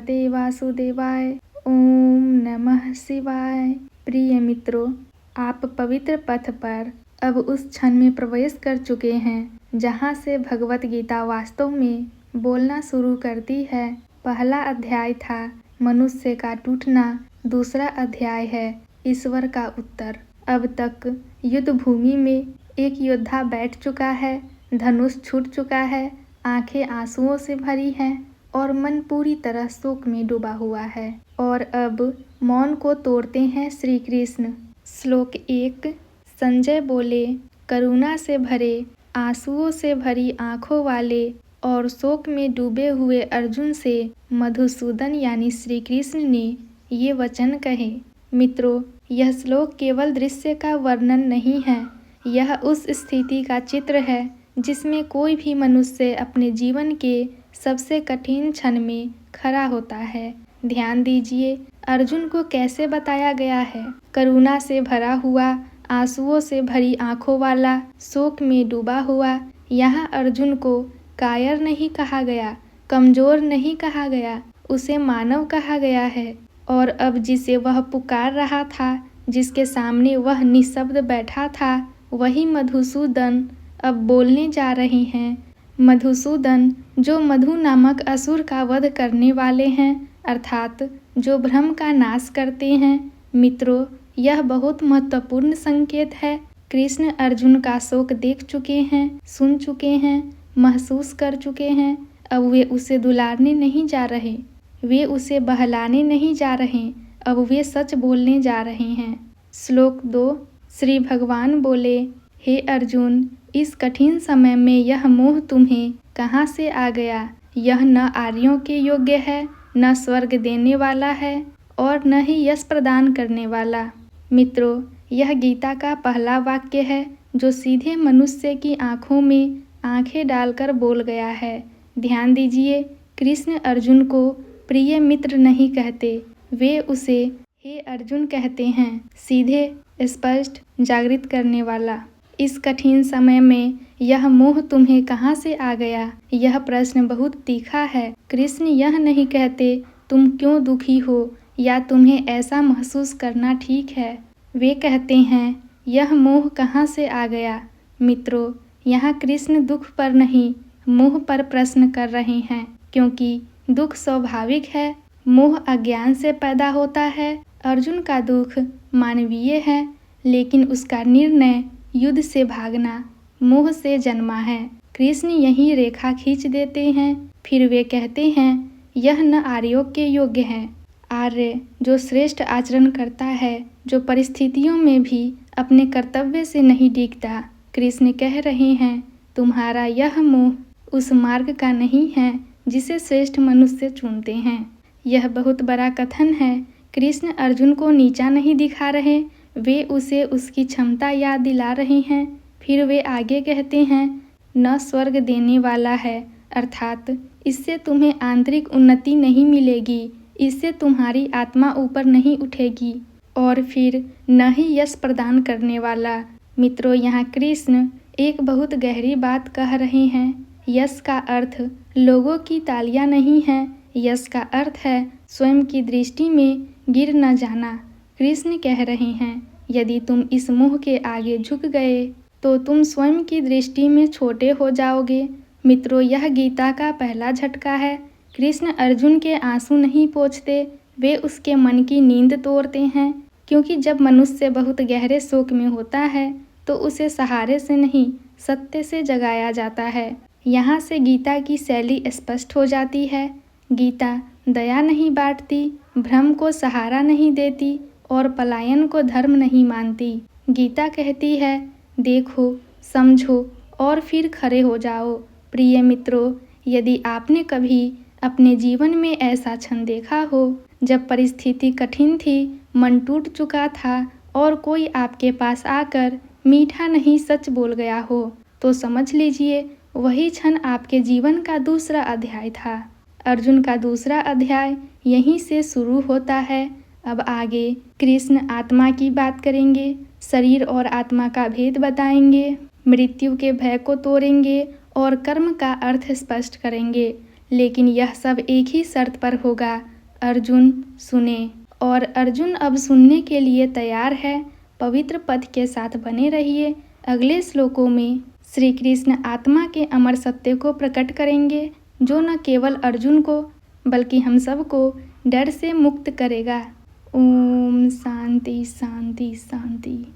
भगवते वासुदेवाय। ओम नमः शिवाय। प्रिय मित्रों, आप पवित्र पथ पर अब उस क्षण में प्रवेश कर चुके हैं जहाँ से भगवत गीता वास्तव में बोलना शुरू करती है। पहला अध्याय था मनुष्य का टूटना, दूसरा अध्याय है ईश्वर का उत्तर। अब तक युद्ध भूमि में एक योद्धा बैठ चुका है, धनुष छूट चुका है, आंखें आंसुओं से भरी हैं और मन पूरी तरह शोक में डूबा हुआ है। और अब मौन को तोड़ते हैं श्री कृष्ण। श्लोक 1। संजय बोले, करुणा से भरे, आंसुओं से भरी आंखों वाले और शोक में डूबे हुए अर्जुन से मधुसूदन यानी श्री कृष्ण ने ये वचन कहे। मित्रों, यह श्लोक केवल दृश्य का वर्णन नहीं है, यह उस स्थिति का चित्र है जिसमें कोई भी मनुष्य अपने जीवन के सबसे कठिन क्षण में खड़ा होता है। ध्यान दीजिए, अर्जुन को कैसे बताया गया है। करुणा से भरा हुआ, आंसुओं से भरी आंखों वाला, शोक में डूबा हुआ। यहाँ अर्जुन को कायर नहीं कहा गया, कमजोर नहीं कहा गया, उसे मानव कहा गया है। और अब जिसे वह पुकार रहा था, जिसके सामने वह निशब्द बैठा था, वही मधुसूदन अब बोलने जा रहे हैं। मधुसूदन जो मधु नामक असुर का वध करने वाले हैं, अर्थात जो भ्रम का नाश करते हैं। मित्रों, यह बहुत महत्वपूर्ण संकेत है। कृष्ण अर्जुन का शोक देख चुके हैं, सुन चुके हैं, महसूस कर चुके हैं। अब वे उसे दुलारने नहीं जा रहे, वे उसे बहलाने नहीं जा रहे, अब वे सच बोलने जा रहे हैं। श्लोक 2। श्री भगवान बोले, हे अर्जुन, इस कठिन समय में यह मोह तुम्हें कहाँ से आ गया। यह न आर्यों के योग्य है, न स्वर्ग देने वाला है और न ही यश प्रदान करने वाला। मित्रों, यह गीता का पहला वाक्य है जो सीधे मनुष्य की आंखों में आंखें डालकर बोल गया है। ध्यान दीजिए, कृष्ण अर्जुन को प्रिय मित्र नहीं कहते, वे उसे हे अर्जुन कहते हैं, सीधे, स्पष्ट, जागृत करने वाला। इस कठिन समय में यह मोह तुम्हें कहाँ से आ गया, यह प्रश्न बहुत तीखा है। कृष्ण यह नहीं कहते तुम क्यों दुखी हो या तुम्हें ऐसा महसूस करना ठीक है, वे कहते हैं यह मोह कहाँ से आ गया। मित्रों, यहाँ कृष्ण दुख पर नहीं, मोह पर प्रश्न कर रहे हैं, क्योंकि दुख स्वाभाविक है, मोह अज्ञान से पैदा होता है। अर्जुन का दुख मानवीय है, लेकिन उसका निर्णय युद्ध से भागना मोह से जन्मा है। कृष्ण यही रेखा खींच देते हैं। फिर वे कहते हैं यह न आर्यों के योग्य है। आर्य जो श्रेष्ठ आचरण करता है, जो परिस्थितियों में भी अपने कर्तव्य से नहीं डिगता। कृष्ण कह रहे हैं तुम्हारा यह मोह उस मार्ग का नहीं है जिसे श्रेष्ठ मनुष्य चुनते हैं। यह बहुत बड़ा कथन है। कृष्ण अर्जुन को नीचा नहीं दिखा रहे, वे उसे उसकी क्षमता याद दिला रहे हैं। फिर वे आगे कहते हैं न स्वर्ग देने वाला है, अर्थात इससे तुम्हें आंतरिक उन्नति नहीं मिलेगी, इससे तुम्हारी आत्मा ऊपर नहीं उठेगी। और फिर न ही यश प्रदान करने वाला। मित्रों, यहाँ कृष्ण एक बहुत गहरी बात कह रहे हैं। यश का अर्थ लोगों की तालियां नहीं है, यश का अर्थ है स्वयं की दृष्टि में गिर न जाना। कृष्ण कह रहे हैं यदि तुम इस मोह के आगे झुक गए तो तुम स्वयं की दृष्टि में छोटे हो जाओगे। मित्रों, यह गीता का पहला झटका है। कृष्ण अर्जुन के आंसू नहीं पोंछते, वे उसके मन की नींद तोड़ते हैं, क्योंकि जब मनुष्य बहुत गहरे शोक में होता है तो उसे सहारे से नहीं, सत्य से जगाया जाता है। यहाँ से गीता की शैली स्पष्ट हो जाती है। गीता दया नहीं बांटती, भ्रम को सहारा नहीं देती और पलायन को धर्म नहीं मानती। गीता कहती है देखो, समझो और फिर खड़े हो जाओ। प्रिय मित्रों, यदि आपने कभी अपने जीवन में ऐसा क्षण देखा हो जब परिस्थिति कठिन थी, मन टूट चुका था और कोई आपके पास आकर मीठा नहीं सच बोल गया हो, तो समझ लीजिए वही क्षण आपके जीवन का दूसरा अध्याय था। अर्जुन का दूसरा अध्याय यहीं से शुरू होता है। अब आगे कृष्ण आत्मा की बात करेंगे, शरीर और आत्मा का भेद बताएंगे, मृत्यु के भय को तोड़ेंगे और कर्म का अर्थ स्पष्ट करेंगे। लेकिन यह सब एक ही शर्त पर होगा, अर्जुन सुने। और अर्जुन अब सुनने के लिए तैयार है। पवित्र पथ के साथ बने रहिए। अगले श्लोकों में श्री कृष्ण आत्मा के अमर सत्य को प्रकट करेंगे, जो न केवल अर्जुन को बल्कि हम सब को डर से मुक्त करेगा। ओम शांति शांति शांति।